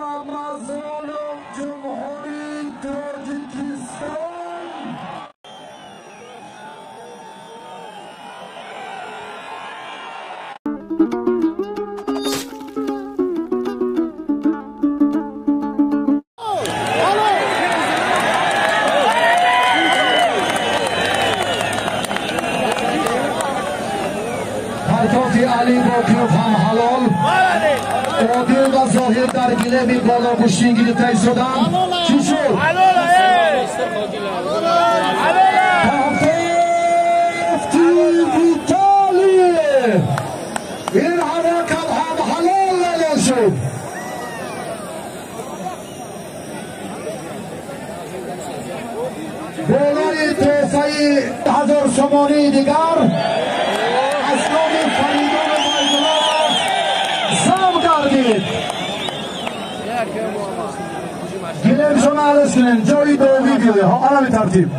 رمضان جمهوری تاجیکستان. پرتاب علی باقیوف هم حلال، عادل و ظاهر در گله بالا گوشتین گرفته شدن. چی شد؟ ویتالی این حرکت هم حلال اعلان شد. بالای توفه 1000 تومانی دیگر اسناد فریدون مایدانov زم گردید. گیلم شما عرض کنین جایی دو ویدیوی ها علمی ترتیب.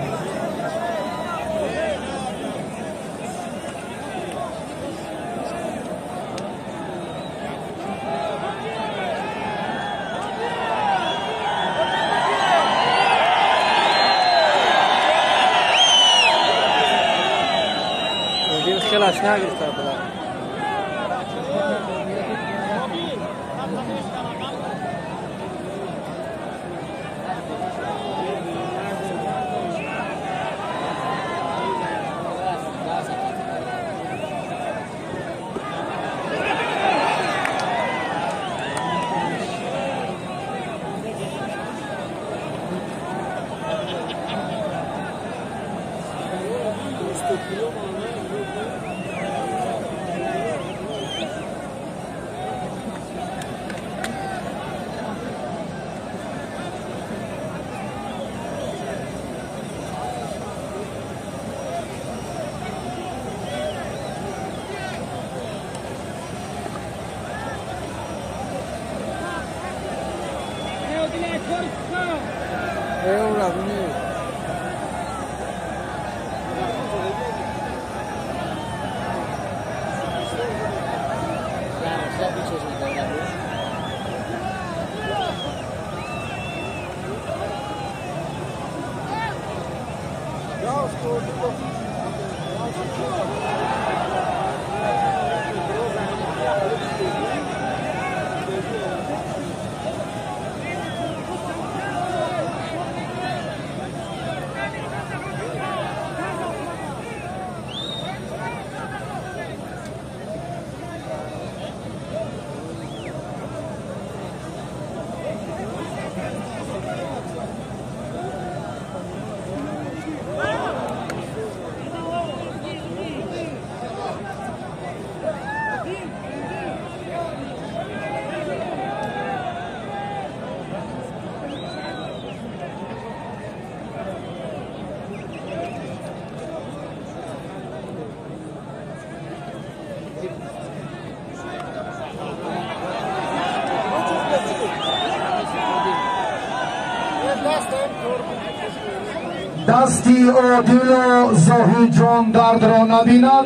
خلاص ناقص دستی عادل و زاهی جان درد را نبیند.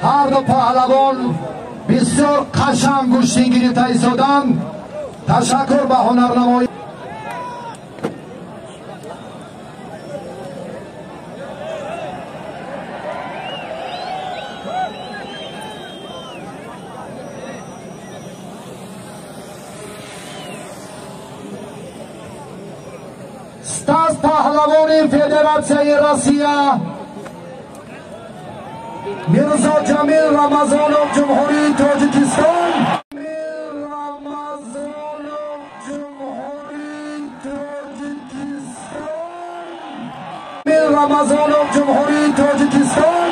هر دو پهلوان بسیار قشنگ گوشتین گرفته ایستادند. تشکر به هنرنمایی. از پهلوان فدراسیون روسیه میرزا جمیل رمضانوف جمهوری تاجیکستان. رمضانوف جمهوری تاجیکستان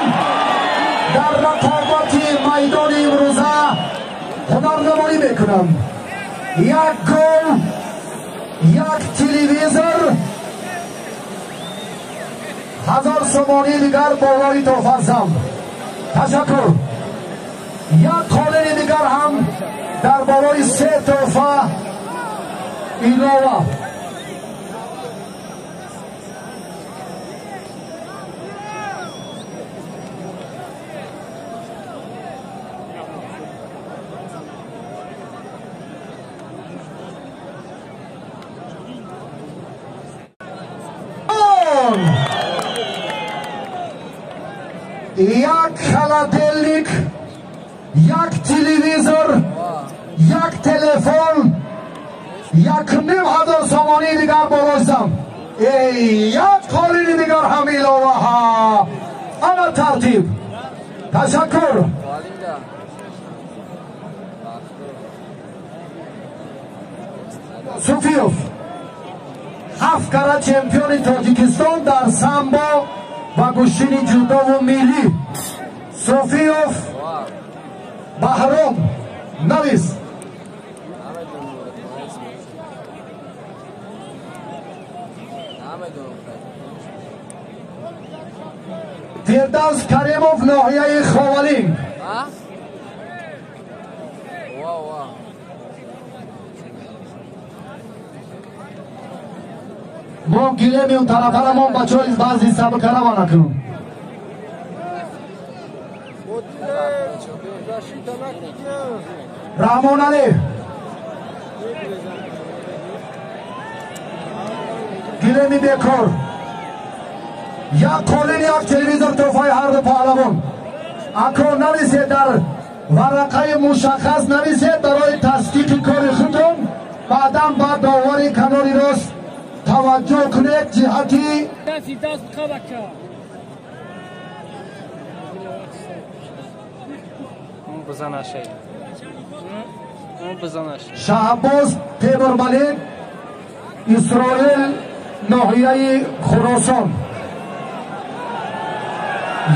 در رقابت میدان امروزه هنرنمایی میکنم. یک گل، یک تلویزور، 1000 تومانی دیگر بالای تحفه زم. تشکر. یک قالین دیگر هم در بالای 3 تحفه ایلاوه. یک холодильник، یک تلویزور، یک تلفن، یک نیم هزار سامانی دیگر بروشتم. یک قالین دیگر هم ایلوه ها. اما ترتیب. تشکر. صوفیوف 7 کرات چمپیون تاجیکستان در سامبو و گوشتین جودو و میلی. صوفیوف بهرام نویس. فردوس کریموف ناحیه خوالین. ما گیله می اون طرف ما بچه های بعضی سبب کرده نکنم. رحمان علی گیله می بیکار. یک قالین یک تلویزور توفای هر دو پهلوان. اکنون نویسید در ورقه مشخص نویسید برای تصدیق کار خودتون. بعدم با داوری کناری راست توجه کنید جهتی شهباز تیمورملک اسرائیل ناحیه خراسان.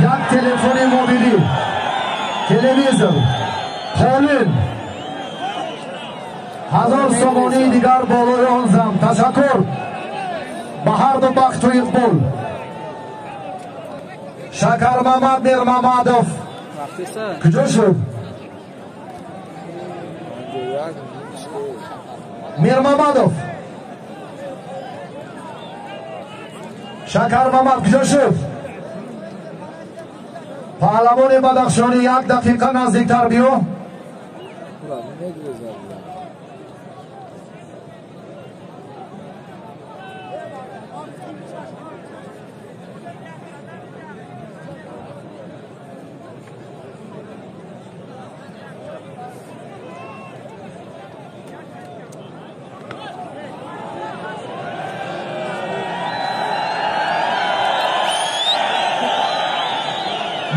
یک تلفن موبیلی، تلویزور، قالین 1000 سامانی دیگر بالای آن زم. تشکر به هر دو بخت و اقبال. شکر محمد میر محمدوف کجا شد؟ میر محمدوف شکر محمد کجا شد؟ پهلوان بدخشانی 1 دقیقه نزدیکتر بیو.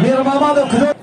میر محمد کجا؟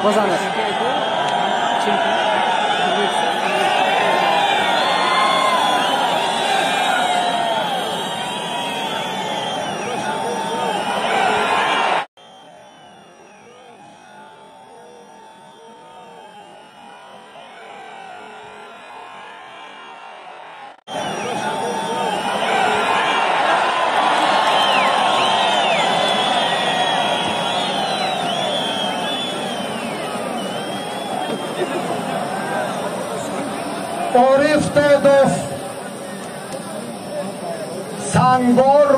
Bozanır. عارف تادوف سنگار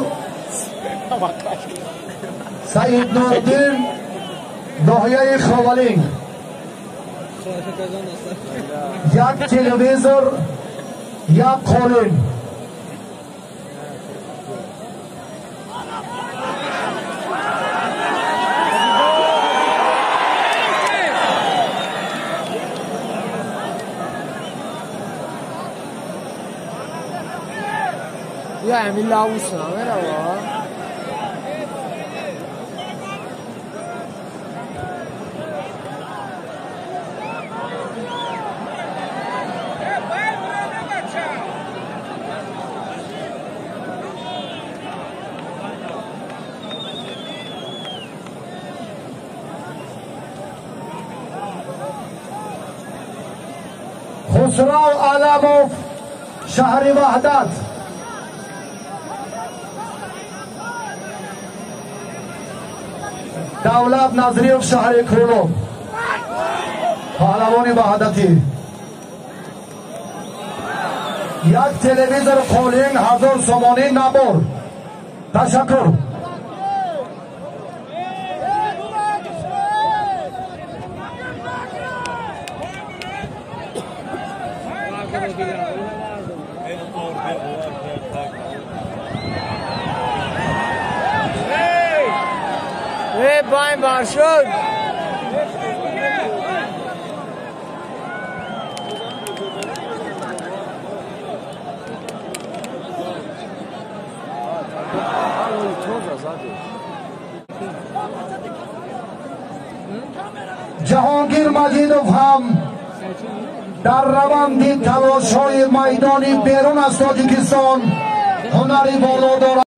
سعید نوردین ناحیه خوالین. یک تلویزور، یک قالین. یا همین لاوس نامه رو خسرو علموف شهر وحدت دولت نظریف شهر کولو پهلوان وحدتی یک تلویزور قولین 1000 سومانی نبر تشکر باین بار شد جهانگیر مجیدوف هم در روند تلاش‌های میدانی بیرون از تاجیکستان هنری بالا دارد.